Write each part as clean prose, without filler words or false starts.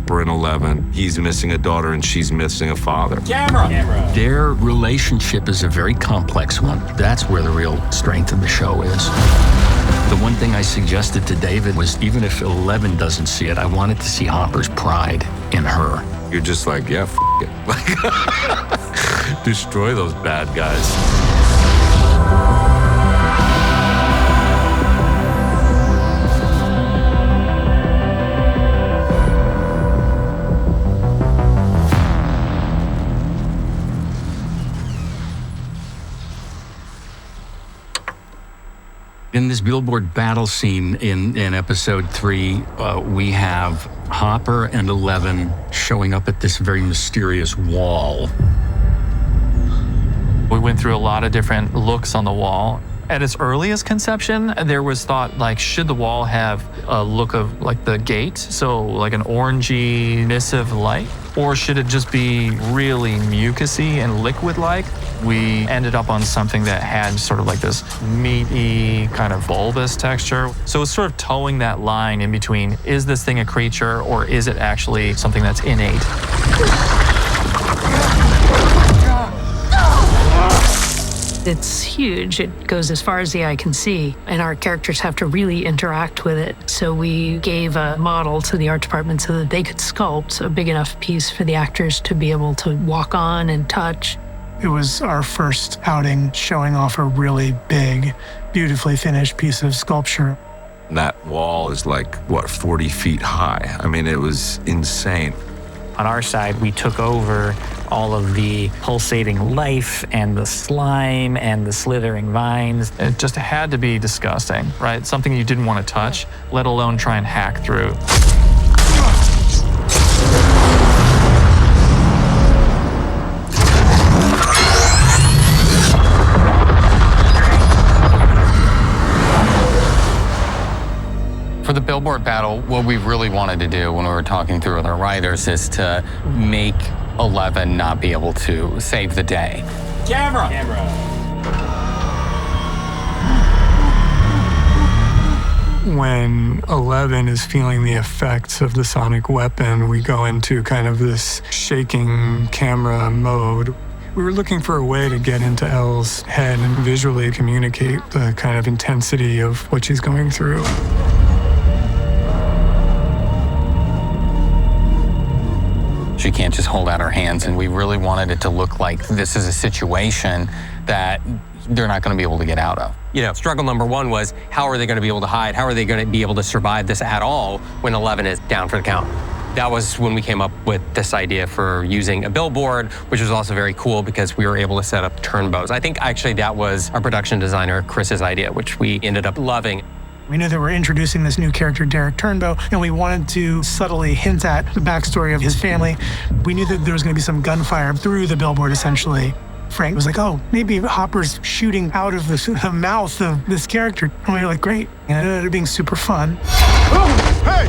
Hopper and Eleven. He's missing a daughter and she's missing a father. Camera! Their relationship is a very complex one. That's where the real strength of the show is. The one thing I suggested to David was, even if Eleven doesn't see it, I wanted to see Hopper's pride in her. You're just like, yeah, it. Like, destroy those bad guys. In this billboard battle scene in episode 3, we have Hopper and Eleven showing up at this very mysterious wall. We went through a lot of different looks on the wall. At its earliest conception, there was thought, like, should the wall have a look of like the gate, so like an orangey, emissive light, or should it just be really mucusy and liquid-like? We ended up on something that had sort of like this meaty, kind of bulbous texture. So it's sort of towing that line in between, is this thing a creature or is it actually something that's innate? It's huge. It goes as far as the eye can see, and our characters have to really interact with it. So we gave a model to the art department so that they could sculpt a big enough piece for the actors to be able to walk on and touch. It was our first outing showing off a really big, beautifully finished piece of sculpture. That wall is like, what, 40 feet high? I mean, it was insane. On our side, we took over all of the pulsating life and the slime and the slithering vines. It just had to be disgusting, right? Something you didn't want to touch, let alone try and hack through. For the billboard battle, what we really wanted to do when we were talking through with our writers is to make Eleven not be able to save the day. Camera! When Eleven is feeling the effects of the sonic weapon, we go into kind of this shaking camera mode. We were looking for a way to get into Elle's head and visually communicate the kind of intensity of what she's going through. She can't just hold out her hands, and we really wanted it to look like this is a situation that they're not going to be able to get out of. You know, struggle number one was, how are they going to be able to hide? How are they going to be able to survive this at all when 11 is down for the count? That was when we came up with this idea for using a billboard, which was also very cool because we were able to set up turnbows. I think actually that was our production designer, Chris's idea, which we ended up loving. We knew that we're introducing this new character, Derek Turnbow, and we wanted to subtly hint at the backstory of his family. We knew that there was going to be some gunfire through the billboard, essentially. Frank was like, oh, maybe Hopper's shooting out of the mouth of this character. And we were like, great. And it ended up being super fun. Oh, hey!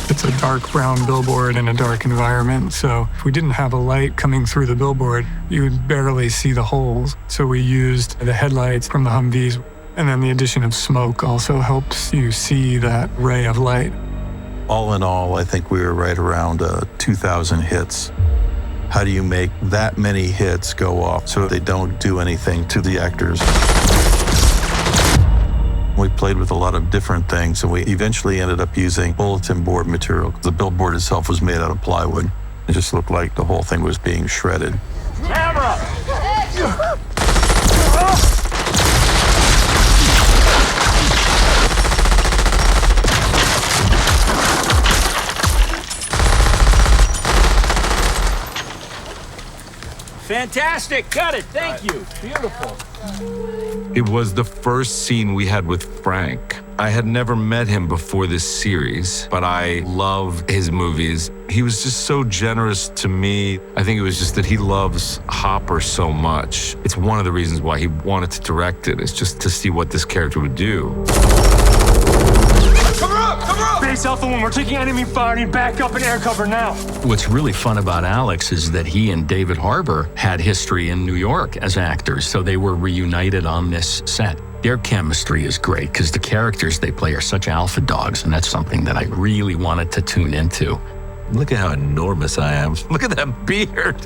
It's a dark brown billboard in a dark environment, so if we didn't have a light coming through the billboard, you would barely see the holes. So we used the headlights from the Humvees, and then the addition of smoke also helps you see that ray of light. All in all, I think we were right around 2,000 hits. How do you make that many hits go off so they don't do anything to the actors? We played with a lot of different things, and we eventually ended up using bulletin board material. The billboard itself was made out of plywood. It just looked like the whole thing was being shredded. Camera! Fantastic! Got it! Thank you! Beautiful. It was the first scene we had with Frank. I had never met him before this series, but I love his movies. He was just so generous to me. I think it was just that he loves Hopper so much. It's one of the reasons why he wanted to direct it, is just to see what this character would do. Cover up! Cover up! Base Alpha 1, we're taking enemy fire. Need backup and air cover now. What's really fun about Alex is that he and David Harbour had history in New York as actors, so they were reunited on this set. Their chemistry is great because the characters they play are such alpha dogs, and that's something that I really wanted to tune into. Look at how enormous I am. Look at that beard.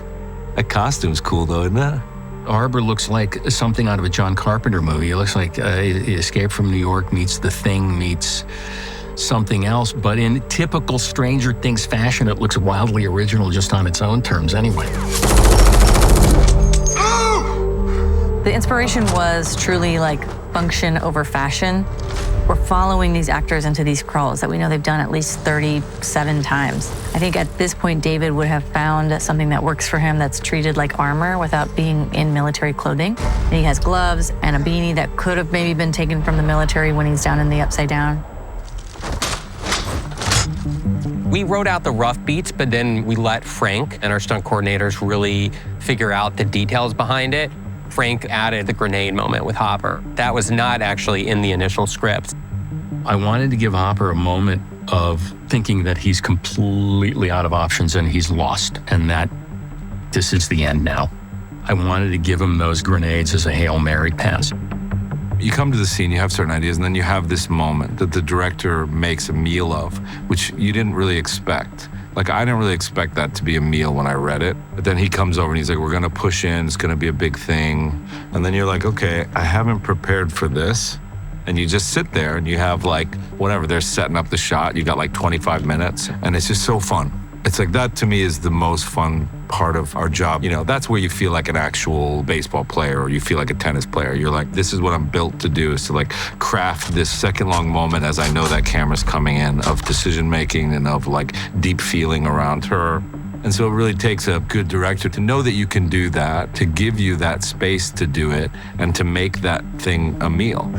That costume's cool though, isn't it? Harbor looks like something out of a John Carpenter movie. It looks like Escape from New York meets The Thing meets something else, but in typical Stranger Things fashion, it looks wildly original just on its own terms anyway. The inspiration was truly like function over fashion. We're following these actors into these crawls that we know they've done at least 37 times. I think at this point, David would have found something that works for him that's treated like armor without being in military clothing. And he has gloves and a beanie that could have maybe been taken from the military when he's down in the Upside Down. We wrote out the rough beats, but then we let Frank and our stunt coordinators really figure out the details behind it. Frank added the grenade moment with Hopper. That was not actually in the initial script. I wanted to give Hopper a moment of thinking that he's completely out of options and he's lost and that this is the end now. I wanted to give him those grenades as a Hail Mary pass. You come to the scene, you have certain ideas, and then you have this moment that the director makes a meal of, which you didn't really expect. Like, I didn't really expect that to be a meal when I read it. But then he comes over and he's like, we're gonna push in, it's gonna be a big thing. And then you're like, okay, I haven't prepared for this. And you just sit there and you have like, whatever, they're setting up the shot. You got like 25 minutes and it's just so fun. It's like, that to me is the most fun part of our job. You know, that's where you feel like an actual baseball player or you feel like a tennis player. You're like, this is what I'm built to do, is to like craft this second long moment as I know that camera's coming in of decision making and of like deep feeling around her. And so it really takes a good director to know that you can do that, to give you that space to do it and to make that thing a meal.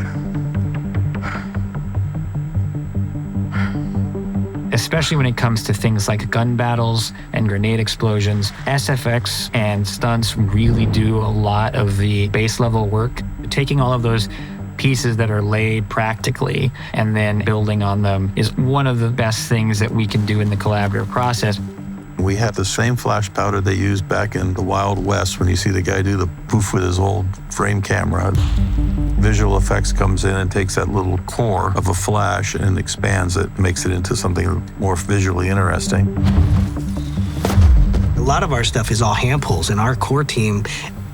Especially when it comes to things like gun battles and grenade explosions, SFX and stunts really do a lot of the base level work. Taking all of those pieces that are laid practically and then building on them is one of the best things that we can do in the collaborative process. We have the same flash powder they used back in the Wild West when you see the guy do the poof with his old frame camera. Visual effects comes in and takes that little core of a flash and expands it, makes it into something more visually interesting. A lot of our stuff is all hand pulls, and our core team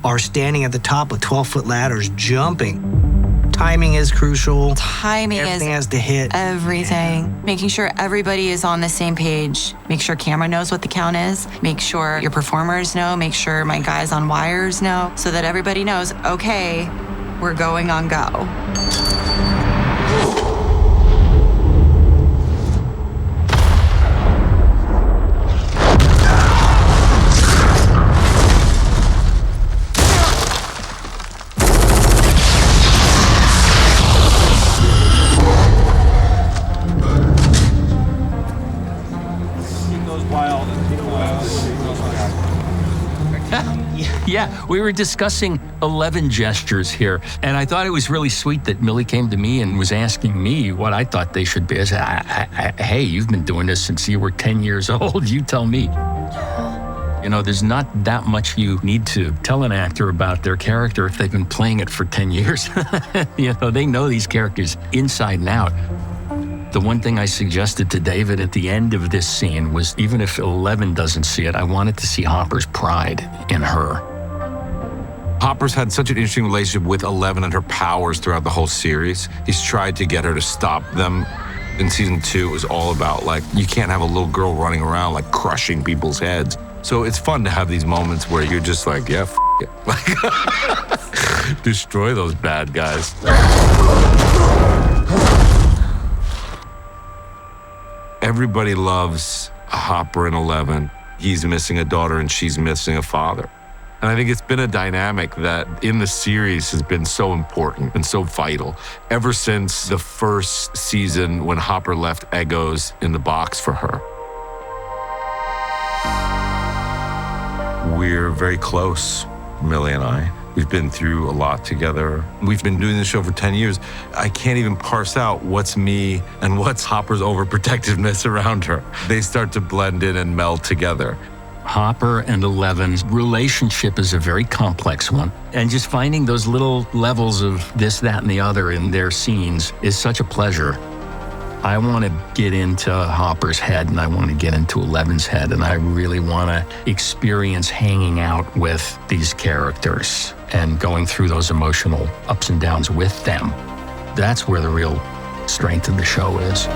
are standing at the top of 12-foot ladders jumping. Timing is crucial. Everything has to hit. Everything. Making sure everybody is on the same page. Make sure camera knows what the count is. Make sure your performers know. Make sure my guys on wires know, so that everybody knows, okay, we're going on go. Yeah, we were discussing 11 gestures here, and I thought it was really sweet that Millie came to me and was asking me what I thought they should be. I said, hey, you've been doing this since you were 10 years old. You tell me. You know, there's not that much you need to tell an actor about their character if they've been playing it for 10 years. You know, they know these characters inside and out. The one thing I suggested to David at the end of this scene was, even if 11 doesn't see it, I wanted to see Hopper's pride in her. Hopper's had such an interesting relationship with 11 and her powers throughout the whole series. He's tried to get her to stop them. In season 2, it was all about, like, you can't have a little girl running around, like, crushing people's heads. So it's fun to have these moments where you're just like, yeah, it. Like, destroy those bad guys. Everybody loves Hopper and 11. He's missing a daughter and she's missing a father. And I think it's been a dynamic that in the series has been so important and so vital ever since the first season when Hopper left Eggos in the box for her. We're very close, Millie and I. We've been through a lot together. We've been doing this show for 10 years. I can't even parse out what's me and what's Hopper's overprotectiveness around her. They start to blend in and meld together. Hopper and Eleven's relationship is a very complex one. And just finding those little levels of this, that, and the other in their scenes is such a pleasure. I want to get into Hopper's head and I want to get into Eleven's head, and I really want to experience hanging out with these characters and going through those emotional ups and downs with them. That's where the real strength of the show is.